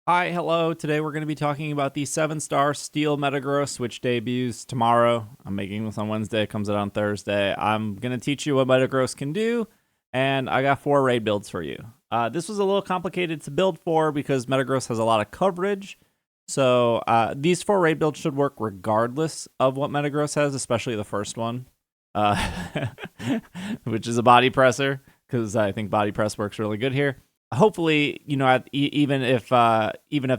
Hi, hello. Today we're going to be talking about the 7-star Steel Metagross, which debuts tomorrow. I'm making this on Wednesday. It comes out on Thursday. I'm going to teach you what Metagross can do, and I got 4 raid builds for you. This was a little complicated to build for because Metagross has a lot of coverage. So these 4 raid builds should work regardless of what Metagross has, especially the first one, which is a body presser, because I think body press works really good here. Hopefully, even if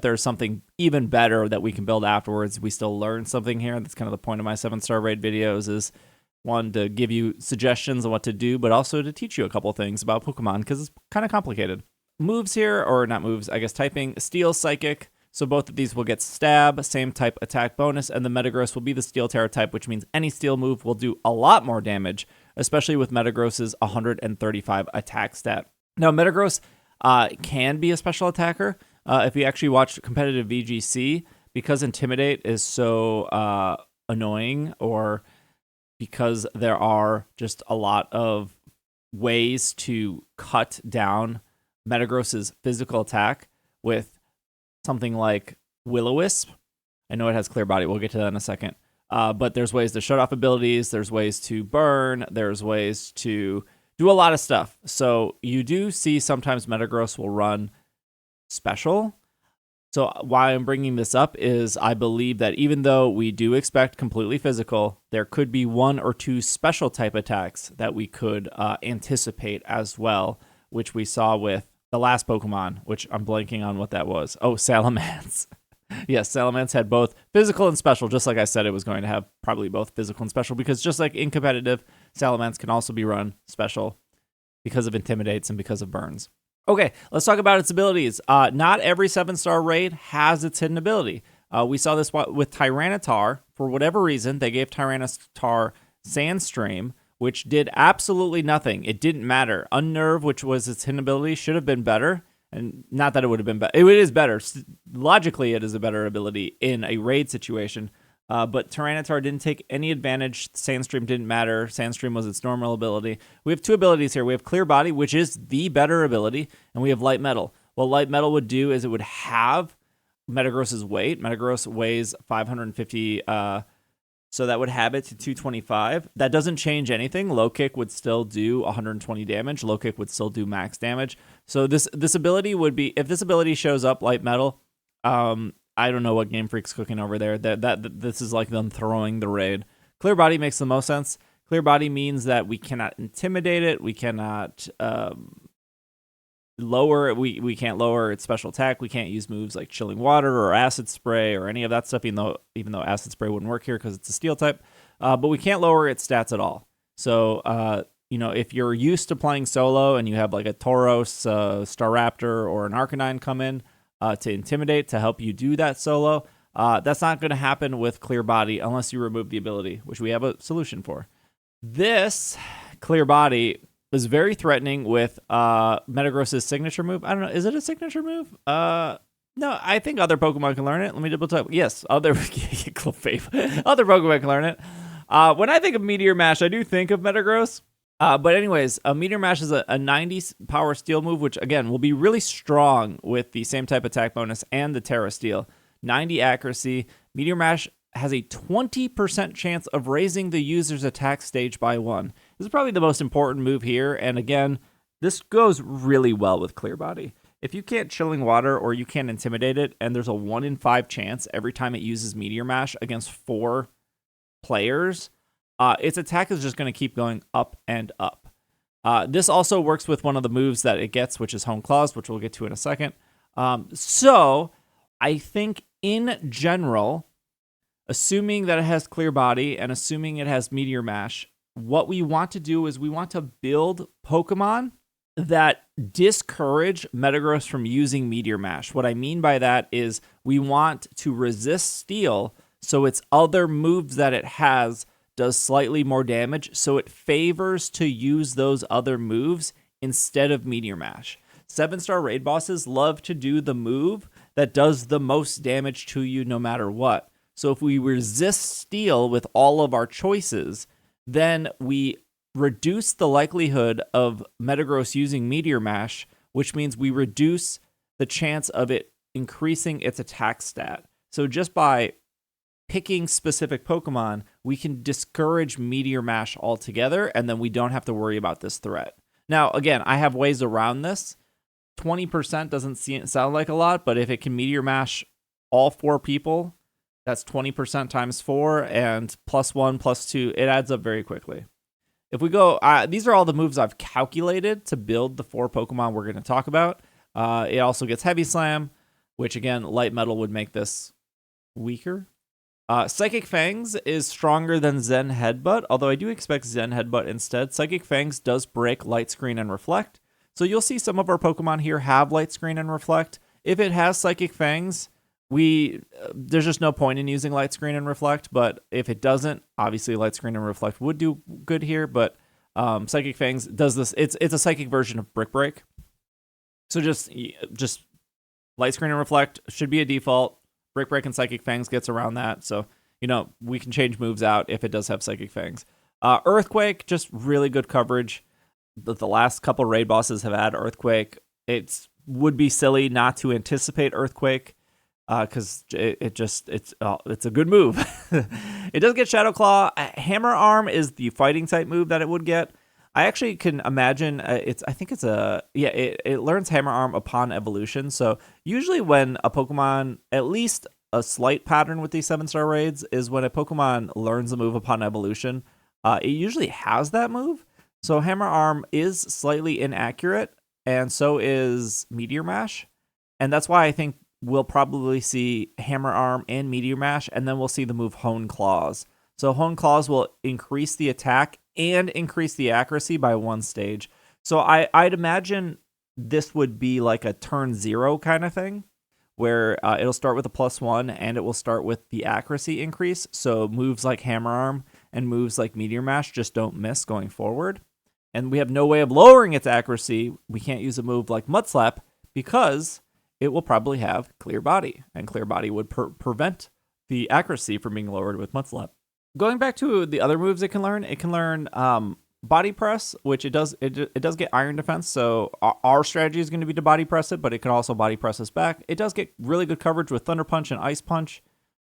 there's something even better that we can build afterwards, we still learn something here. That's kind of the point of my 7-star raid videos, is one, to give you suggestions on what to do, but also to teach you a couple things about Pokemon, because it's kind of complicated. Moves here, or not moves, I guess typing, Steel, Psychic. So both of these will get Stab, same type attack bonus, and the Metagross will be the Steel Tera type, which means any Steel move will do a lot more damage, especially with Metagross's 135 attack stat. Now, Metagross can be a special attacker. If you actually watch competitive VGC, because Intimidate is so annoying, or because there are just a lot of ways to cut down Metagross's physical attack with something like Will-O-Wisp. I know it has Clear Body. We'll get to that in a second. But there's ways to shut off abilities. There's ways to burn. There's ways to do a lot of stuff. So you do see sometimes Metagross will run special. So why I'm bringing this up is I believe that even though we do expect completely physical, there could be 1 or 2 special type attacks that we could anticipate as well, which we saw with the last Pokemon, which I'm blanking on what that was. Oh, Salamence. Yes, Salamence had both physical and special, just like I said it was going to have probably both physical and special, because just like in competitive, Salamence can also be run special because of Intimidates and because of burns. Okay, let's talk about its abilities. Not every 7-star raid has its hidden ability. We saw this with Tyranitar. For whatever reason, they gave Tyranitar Sandstream, which did absolutely nothing. It didn't matter. Unnerve, which was its hidden ability, should have been better. And not that it would have been better. It is better. Logically, it is a better ability in a raid situation. But Tyranitar didn't take any advantage. Sandstream didn't matter. Sandstream was its normal ability. We have 2 abilities here. We have Clear Body, which is the better ability, and we have Light Metal. What Light Metal would do is it would have Metagross's weight. Metagross weighs 550, so that would have it to 225. That doesn't change anything. Low Kick would still do 120 damage. Low Kick would still do max damage. So this ability would be, if this ability shows up, Light Metal, I don't know what Game Freak's cooking over there. This is like them throwing the raid. Clear Body makes the most sense. Clear Body means that we cannot intimidate it. We cannot lower it. We can't lower its special attack. We can't use moves like Chilling Water or Acid Spray or any of that stuff, even though Acid Spray wouldn't work here because it's a Steel type. But we can't lower its stats at all. So if you're used to playing solo and you have like a Tauros, Staraptor, or an Arcanine come in to intimidate to help you do that solo, that's not going to happen with Clear Body unless you remove the ability, which we have a solution for. This Clear Body is very threatening with Metagross's signature move. I don't know. Is it a signature move? No, I think other Pokemon can learn it. Let me double check. Yes, other Pokemon can learn it. When I think of Meteor Mash, I do think of Metagross. But anyways, Meteor Mash is a 90 power steel move, which again will be really strong with the same type attack bonus and the Tera Steel. 90 accuracy. Meteor Mash has a 20% chance of raising the user's attack stage by 1. This is probably the most important move here, and again, this goes really well with Clear Body. If you can't Chilling Water or you can't intimidate it, and there's a 1 in 5 chance every time it uses Meteor Mash against 4 players, its attack is just going to keep going up and up. This also works with one of the moves that it gets, which is Hone Claws, which we'll get to in a second. So I think in general, assuming that it has Clear Body and assuming it has Meteor Mash, what we want to do is we want to build Pokemon that discourage Metagross from using Meteor Mash. What I mean by that is we want to resist Steel so its other moves that it has does slightly more damage, so it favors to use those other moves instead of Meteor Mash. 7-star raid bosses love to do the move that does the most damage to you no matter what. So if we resist Steel with all of our choices, then we reduce the likelihood of Metagross using Meteor Mash, which means we reduce the chance of it increasing its attack stat. So just by picking specific Pokemon, we can discourage Meteor Mash altogether, and then we don't have to worry about this threat. Now, again, I have ways around this. 20% doesn't sound like a lot, but if it can Meteor Mash all 4 people, that's 20% times 4, and +1, +2, it adds up very quickly. If we go, these are all the moves I've calculated to build the 4 Pokemon we're going to talk about. It also gets Heavy Slam, which again, Light Metal would make this weaker. Psychic Fangs is stronger than Zen Headbutt, although I do expect Zen Headbutt instead. Psychic Fangs does break Light Screen and Reflect, so you'll see some of our Pokemon here have Light Screen and Reflect. If it has Psychic Fangs, there's just no point in using Light Screen and Reflect, but if it doesn't, obviously Light Screen and Reflect would do good here, but Psychic Fangs does this. It's a psychic version of Brick Break. So just Light Screen and Reflect should be a default. Brick Break and Psychic Fangs gets around that, so we can change moves out if it does have Psychic Fangs. Earthquake, just really good coverage. The last couple raid bosses have had Earthquake. It would be silly not to anticipate Earthquake, because it's a good move. It does get Shadow Claw. Hammer Arm is the fighting type move that it would get. I actually can imagine it learns Hammer Arm upon evolution. So usually when a Pokemon, at least a slight pattern with these 7-star raids is when a Pokemon learns a move upon evolution, it usually has that move. So Hammer Arm is slightly inaccurate, and so is Meteor Mash. And that's why I think we'll probably see Hammer Arm and Meteor Mash, and then we'll see the move Hone Claws. So Hone Claws will increase the attack and increase the accuracy by 1 stage. So I'd imagine this would be like a turn 0 kind of thing, where it'll start with a +1 and it will start with the accuracy increase. So moves like Hammer Arm and moves like Meteor Mash just don't miss going forward. And we have no way of lowering its accuracy. We can't use a move like Mud Slap because it will probably have Clear Body, and Clear Body would prevent the accuracy from being lowered with Mud Slap. Going back to the other moves it can learn Body Press, which it does get Iron Defense, so our strategy is going to be to Body Press it, but it can also Body Press us back. It does get really good coverage with Thunder Punch and Ice Punch.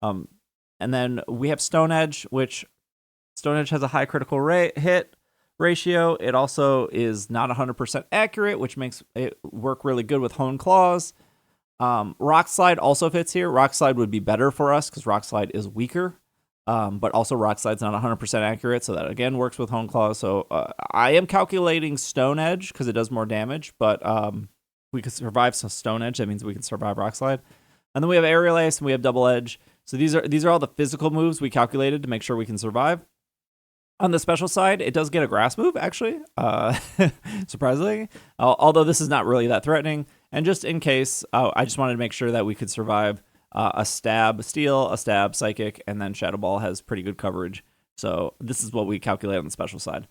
And then we have Stone Edge, which Stone Edge has a high critical hit ratio. It also is not 100% accurate, which makes it work really good with Hone Claws. Rock Slide also fits here. Rock Slide would be better for us because Rock Slide is weaker. But also Rock Slide's not 100% accurate, so that again works with Hone Claw. So I am calculating Stone Edge because it does more damage, but we could survive some Stone Edge. That means we can survive Rock Slide. And then we have Aerial Ace and we have Double Edge. So these are all the physical moves we calculated to make sure we can survive. On the special side, it does get a Grass move, actually, surprisingly, although this is not really that threatening. And just in case, I just wanted to make sure that we could survive a Stab Steel, a Stab Psychic, and then Shadow Ball has pretty good coverage. So this is what we calculate on the special side.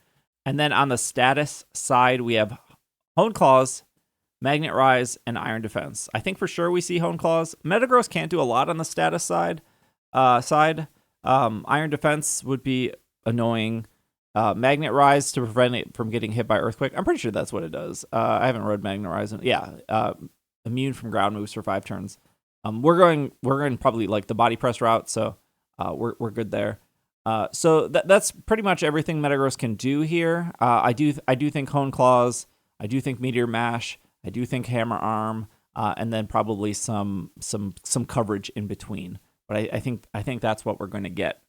And then on the status side, we have Hone Claws, Magnet Rise, and Iron Defense. I think for sure we see Hone Claws. Metagross can't do a lot on the status side. Iron Defense would be annoying. Magnet Rise to prevent it from getting hit by Earthquake. I'm pretty sure that's what it does. I haven't read Magnet Rise. Immune from ground moves for 5 turns. We're going probably like the Body Press route, so we're good there. So that's pretty much everything Metagross can do here. I do think Hone Claws. I do think Meteor Mash. I do think Hammer Arm, and then probably some coverage in between. But I think that's what we're going to get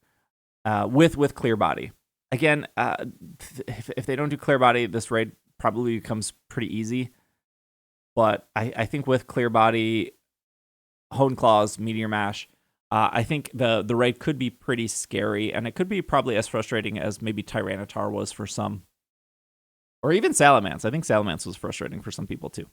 with Clear Body. Again, if they don't do Clear Body, this raid probably becomes pretty easy. But I think with Clear Body, Hone Claws, Meteor Mash, I think the raid could be pretty scary, and it could be probably as frustrating as maybe Tyranitar was for some. Or even Salamence. I think Salamence was frustrating for some people too.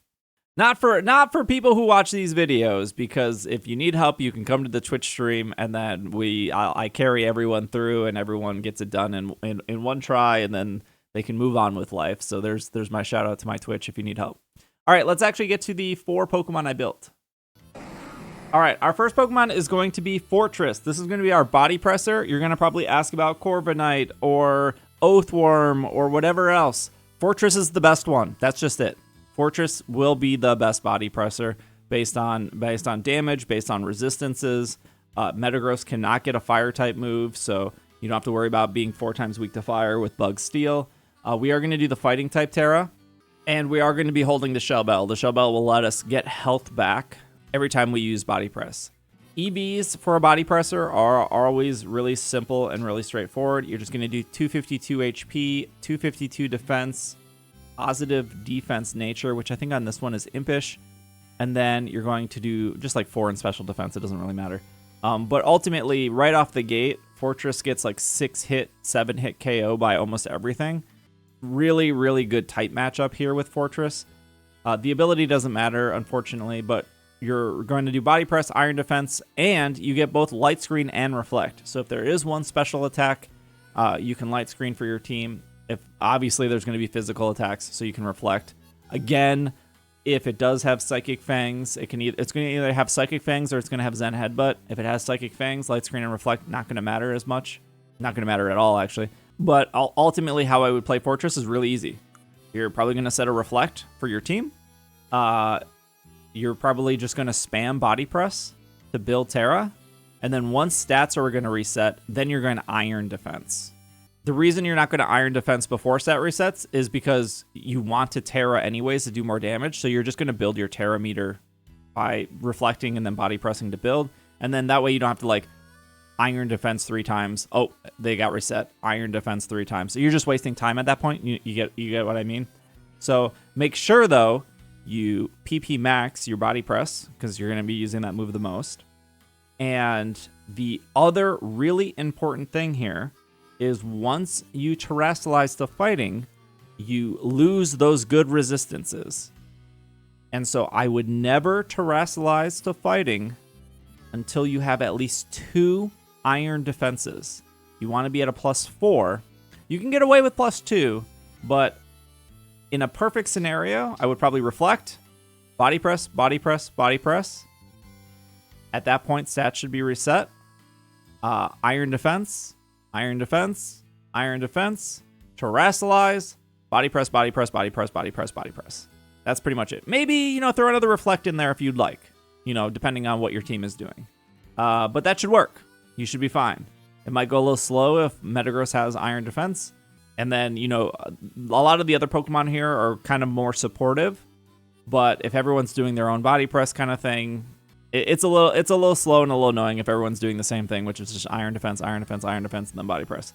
Not for people who watch these videos, because if you need help, you can come to the Twitch stream, and then I carry everyone through, and everyone gets it done in one try, and then they can move on with life. So there's my shout out to my Twitch if you need help. All right, let's actually get to the 4 Pokemon I built. All right, our first Pokemon is going to be Fortress. This is going to be our Body Presser. You're going to probably ask about Corviknight or Oathworm or whatever else. Fortress is the best one. That's just it. Fortress will be the best Body Presser. based on damage, based on resistances. Metagross cannot get a fire type move, so you don't have to worry about being 4 times weak to fire with Bug Steel. We are going to do the fighting type Tera, and we are going to be holding the Shell Bell. The Shell Bell will let us get health back every time we use Body Press. EBs for a Body Presser are always really simple and really straightforward. You're just going to do 252 HP, 252 defense, positive defense nature, which I think on this one is impish. And then you're going to do just like 4 in special defense. It doesn't really matter. But ultimately, right off the gate, Fortress gets like 6 hit, 7 hit KO by almost everything. Really, really good type matchup here with Fortress. The ability doesn't matter, unfortunately, but you're going to do Body Press, Iron Defense, and you get both Light Screen and Reflect. So if there is one special attack, you can Light Screen for your team. If obviously there's going to be physical attacks, so you can Reflect. Again, if it does have Psychic Fangs, it's going to either have Psychic Fangs or it's going to have Zen Headbutt. If it has Psychic Fangs, Light Screen and Reflect, not going to matter as much. Not going to matter at all, actually. But ultimately, how I would play Fortress is really easy. You're probably going to set a Reflect for your team. You're probably just going to spam Body Press to build Tera. And then once stats are going to reset, then you're going to Iron Defense. The reason you're not going to Iron Defense before stat resets is because you want to Tera anyways to do more damage. So you're just going to build your Tera meter by reflecting and then Body Pressing to build. And then that way you don't have to like Iron Defense 3 times. Oh, they got reset. Iron Defense 3 times. So you're just wasting time at that point. You get what I mean? So make sure though, you PP max your Body Press because you're going to be using that move the most. And the other really important thing here is once you terrestrialize to fighting, you lose those good resistances. And so I would never terrestrialize to fighting until you have at least 2 iron defenses. You want to be at a +4. You can get away with +2, but in a perfect scenario, I would probably Reflect, Body Press, Body Press, Body Press. At that point, stats should be reset. Iron Defense, Iron Defense, Iron Defense, Terrestrialize, Body Press, Body Press, Body Press, Body Press, Body Press. That's pretty much it. Maybe, throw another Reflect in there if you'd like, depending on what your team is doing. But that should work. You should be fine. It might go a little slow if Metagross has Iron Defense. And then, a lot of the other Pokemon here are kind of more supportive. But if everyone's doing their own Body Press kind of thing, it's a little slow and a little annoying if everyone's doing the same thing, which is just Iron Defense, Iron Defense, Iron Defense, and then Body Press.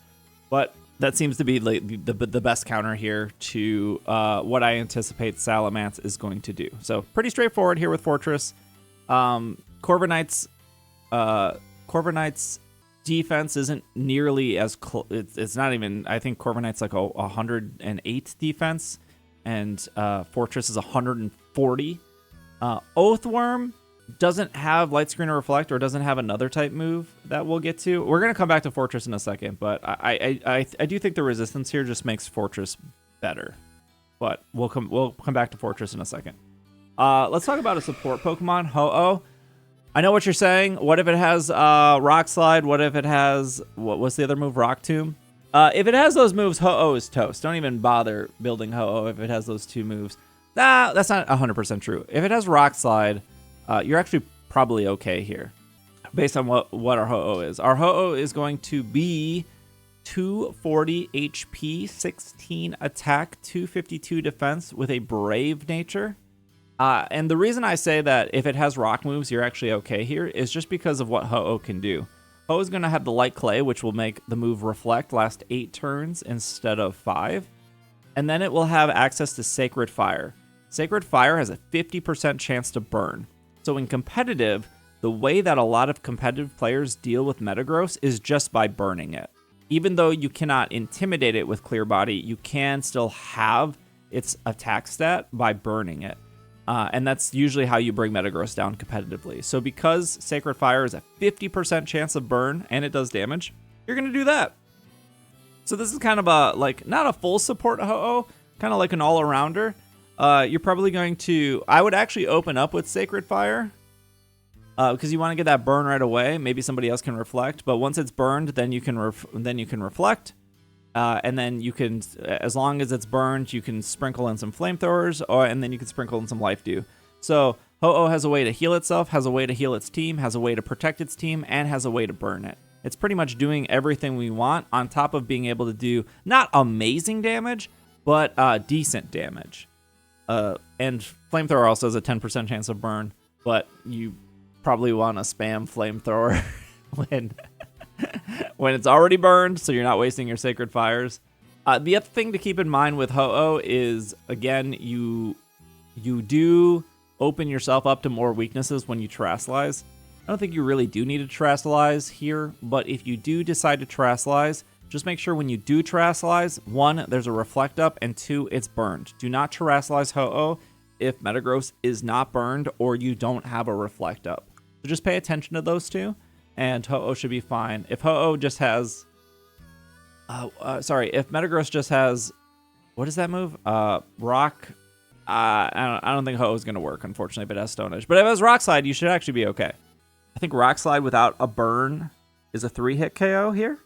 But that seems to be the best counter here to what I anticipate Salamence is going to do. So pretty straightforward here with Fortress. Corviknight's defense isn't nearly as close. It's not even. I think Corviknight's like a 108 defense, and Fortress is 140. Oathworm doesn't have Light Screen or Reflect, or doesn't have another type move that we'll get to. We're gonna come back to Fortress in a second, but I do think the resistance here just makes Fortress better. But we'll come back to Fortress in a second. Let's talk about a support Pokemon, Ho-Oh. I know what you're saying. What if it has Rock Slide? What if it has what's the other move? Rock Tomb. If it has those moves, Ho-Oh is toast. Don't even bother building Ho-Oh if it has those 2 moves. That's not 100% true. If it has Rock Slide, you're actually probably okay here, based on what our Ho-Oh is. Our Ho-Oh is going to be 240 HP, 16 attack, 252 defense with a Brave nature. And the reason I say that if it has rock moves, you're actually okay here is just because of what Ho-Oh can do. Ho-Oh is going to have the Light Clay, which will make the move Reflect last 8 turns instead of 5. And then it will have access to Sacred Fire. Sacred Fire has a 50% chance to burn. So in competitive, the way that a lot of competitive players deal with Metagross is just by burning it. Even though you cannot intimidate it with Clear Body, you can still have its attack stat by burning it. And that's usually how you bring Metagross down competitively. So because Sacred Fire is a 50% chance of burn and it does damage, you're going to do that. So this is kind of not a full support Ho-Oh, kind of like an all-arounder. You're probably going to, I would actually open up with Sacred Fire because you want to get that burn right away. Maybe somebody else can Reflect, but once it's burned, then you can Reflect. And then you can, as long as it's burned, you can sprinkle in some flamethrowers, and then you can sprinkle in some Life Dew. So Ho-Oh has a way to heal itself, has a way to heal its team, has a way to protect its team, and has a way to burn it. It's pretty much doing everything we want on top of being able to do not amazing damage, but decent damage. And Flamethrower also has a 10% chance of burn, but you probably want to spam Flamethrower when it's already burned, so you're not wasting your Sacred Fires. The other thing to keep in mind with Ho-Oh is, again, you do open yourself up to more weaknesses when you Terrasilize. I don't think you really do need to Terrasilize here, but if you do decide to Terrasilize, just make sure when you do Terrasilize, 1, there's a Reflect Up, and 2, it's burned. Do not Terrasilize Ho-Oh if Metagross is not burned or you don't have a Reflect Up. So just pay attention to those two, and Ho-Oh should be fine. If Ho-Oh just has... if Metagross just has... What is that move? Rock... I don't think Ho-Oh is going to work, unfortunately, but it has Stone Edge. But if it has Rock Slide, you should actually be okay. I think Rock Slide without a burn is a 3-hit KO here.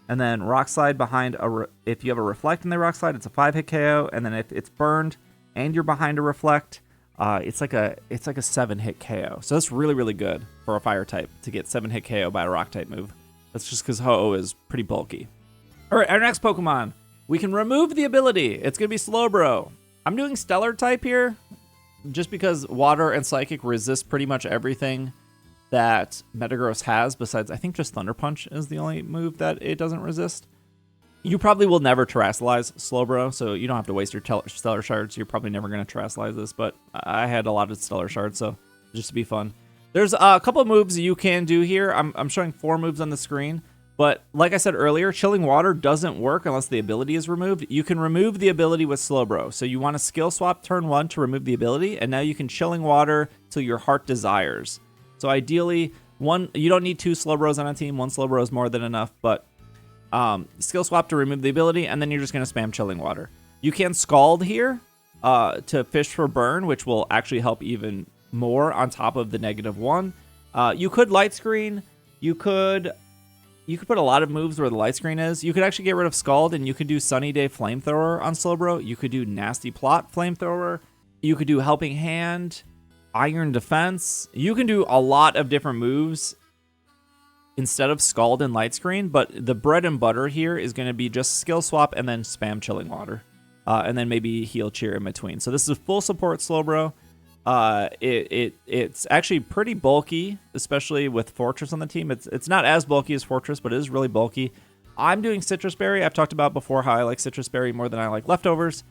And then Rock Slide behind if you have a Reflect in the Rock Slide, it's a 5-hit KO. And then if it's burned and you're behind a Reflect, it's like a 7-hit KO. So that's really, really good for a Fire type to get 7-hit KO by a Rock type move. That's just because Ho-Oh is pretty bulky. All right, our next Pokemon. We can remove the ability. It's going to be Slowbro. I'm doing Stellar type here just because Water and Psychic resist pretty much everything that Metagross has, besides I think just Thunder Punch is the only move that it doesn't resist. You probably will never Terrasilize Slowbro, so you don't have to waste your Stellar Shards. You're probably never going to Terrasilize this, but I had a lot of Stellar Shards, so just to be fun. There's a couple of moves you can do here. I'm showing 4 moves on the screen. But like I said earlier, Chilling Water doesn't work unless the ability is removed. You can remove the ability with Slowbro. So you want to skill swap turn 1 to remove the ability, and now you can Chilling Water till your heart desires. So ideally, you don't need 2 Slowbros on a team. 1 Slowbro is more than enough, but skill swap to remove the ability, and then you're just going to spam Chilling Water. You can Scald here to fish for burn, which will actually help even more on top of the -1. You could Light Screen. You could put a lot of moves where the light screen is. You could actually get rid of Scald, and you could do Sunny Day Flamethrower on Slowbro. You could do Nasty Plot Flamethrower. You could do Helping Hand, Iron Defense. You can do a lot of different moves instead of Scald and Light Screen, but the bread and butter here is going to be just skill swap and then spam Chilling Water. And then maybe Heal Cheer in between. So this is full support Slowbro. It's actually pretty bulky, especially with Fortress on the team. It's not as bulky as Fortress, but it is really bulky. I'm doing Citrus Berry. I've talked about before how I like Citrus Berry more than I like Leftovers.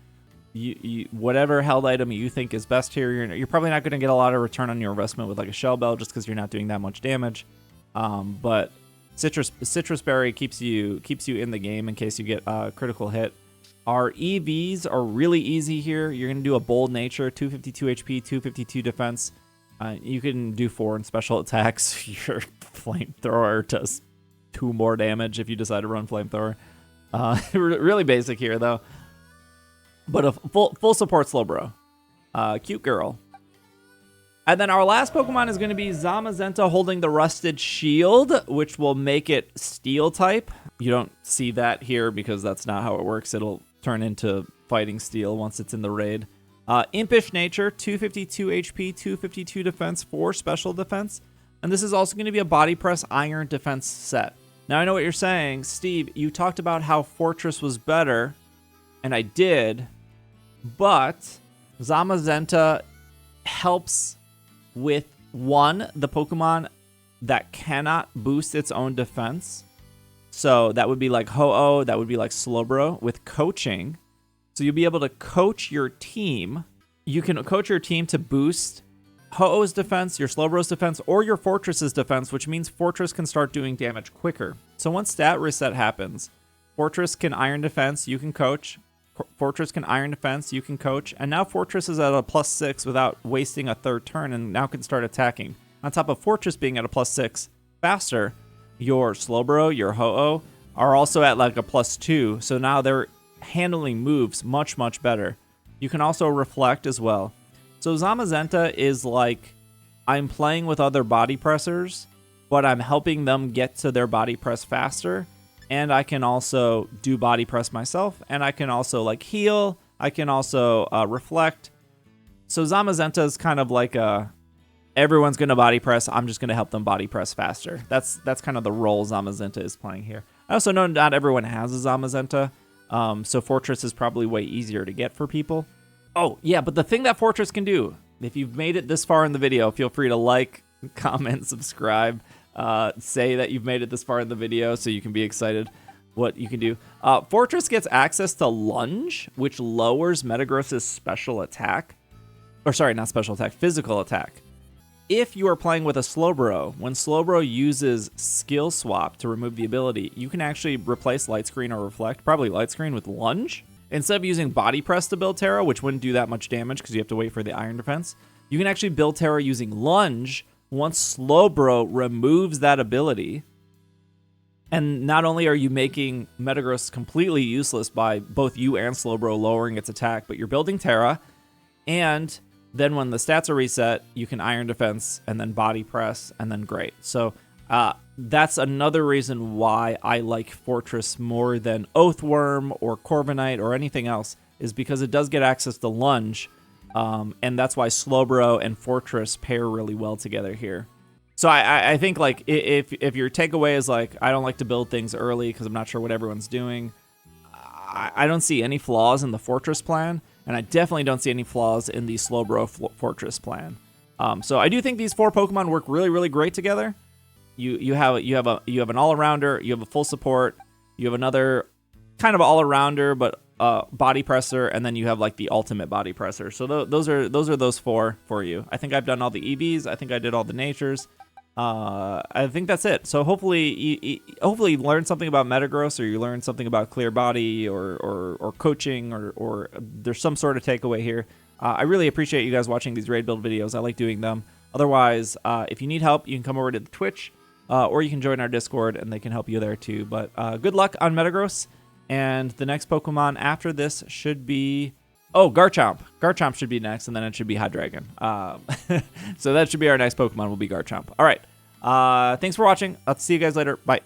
Whatever held item you think is best here, you're probably not going to get a lot of return on your investment with like a Shell Bell just because you're not doing that much damage. But Citrus Berry keeps you in the game in case you get a critical hit. Our EVs are really easy here. You're going to do a Bold Nature, 252 HP, 252 defense. You can do 4 in special attacks. Your Flamethrower does 2 more damage if you decide to run Flamethrower. Really basic here, though. But a full support Slowbro. Cute girl. And then our last Pokemon is going to be Zamazenta holding the Rusted Shield, which will make it Steel type. You don't see that here because that's not how it works. It'll turn into Fighting Steel once it's in the raid. Impish Nature, 252 HP, 252 defense, 4 special defense. And this is also going to be a Body Press Iron defense set. Now I know what you're saying. Steve, you talked about how Fortress was better, and I did, but Zamazenta helps with, 1, the Pokemon that cannot boost its own defense. So that would be like Ho-Oh, that would be like Slowbro with coaching. So you'll be able to coach your team. You can coach your team to boost Ho-Oh's defense, your Slowbro's defense, or your Fortress's defense, which means Fortress can start doing damage quicker. So once stat reset happens, Fortress can Iron Defense, you can coach. Fortress can Iron Defense, you can coach. And now Fortress is at a +6 without wasting a 3rd turn and now can start attacking. On top of Fortress being at a +6 faster, your Slowbro, your Ho-Oh are also at like a +2. So now they're handling moves much, much better. You can also Reflect as well. So Zamazenta is like, I'm playing with other body pressers, but I'm helping them get to their body press faster. And I can also do body press myself. And I can also like heal. I can also Reflect. So Zamazenta is kind of like a everyone's going to body press. I'm just going to help them body press faster. That's kind of the role Zamazenta is playing here. I also know not everyone has a Zamazenta, so Fortress is probably way easier to get for people. Oh, yeah, but the thing that Fortress can do, if you've made it this far in the video, feel free to like, comment, subscribe, say that you've made it this far in the video so you can be excited what you can do. Fortress gets access to Lunge, which lowers Metagross's special attack. Or sorry, not special attack, physical attack. If you are playing with a Slowbro, when Slowbro uses Skill Swap to remove the ability, you can actually replace Light Screen or Reflect, probably Light Screen, with Lunge. Instead of using Body Press to build Tera, which wouldn't do that much damage because you have to wait for the Iron Defense, you can actually build Tera using Lunge once Slowbro removes that ability. And not only are you making Metagross completely useless by both you and Slowbro lowering its attack, but you're building Tera, and then when the stats are reset, you can Iron Defense and then Body Press and then great. So that's another reason why I like Fortress more than Oathworm or Corviknight or anything else, is because it does get access to Lunge, and that's why Slowbro and Fortress pair really well together here. So I think like if your takeaway is like, I don't like to build things early because I'm not sure what everyone's doing, I don't see any flaws in the Fortress plan. And I definitely don't see any flaws in the Slowbro Fortress plan. So I do think these 4 Pokemon work really, really great together. You have an all-arounder, you have a full support, you have another kind of all-arounder but body presser, and then you have like the ultimate body presser. So those are those 4 for you. I think I've done all the EVs. I think I did all the natures. I think that's it. So hopefully you learn something about Metagross, or you learn something about Clear Body, or coaching, or there's some sort of takeaway here. I really appreciate you guys watching these raid build videos. I like doing them. Otherwise, if you need help, you can come over to the Twitch, or you can join our Discord, and they can help you there too. But good luck on Metagross, and the next Pokemon after this should be... Oh, Garchomp. Garchomp should be next, and then it should be Hydreigon. So that should be our next Pokemon, will be Garchomp. All right. Thanks for watching. I'll see you guys later. Bye.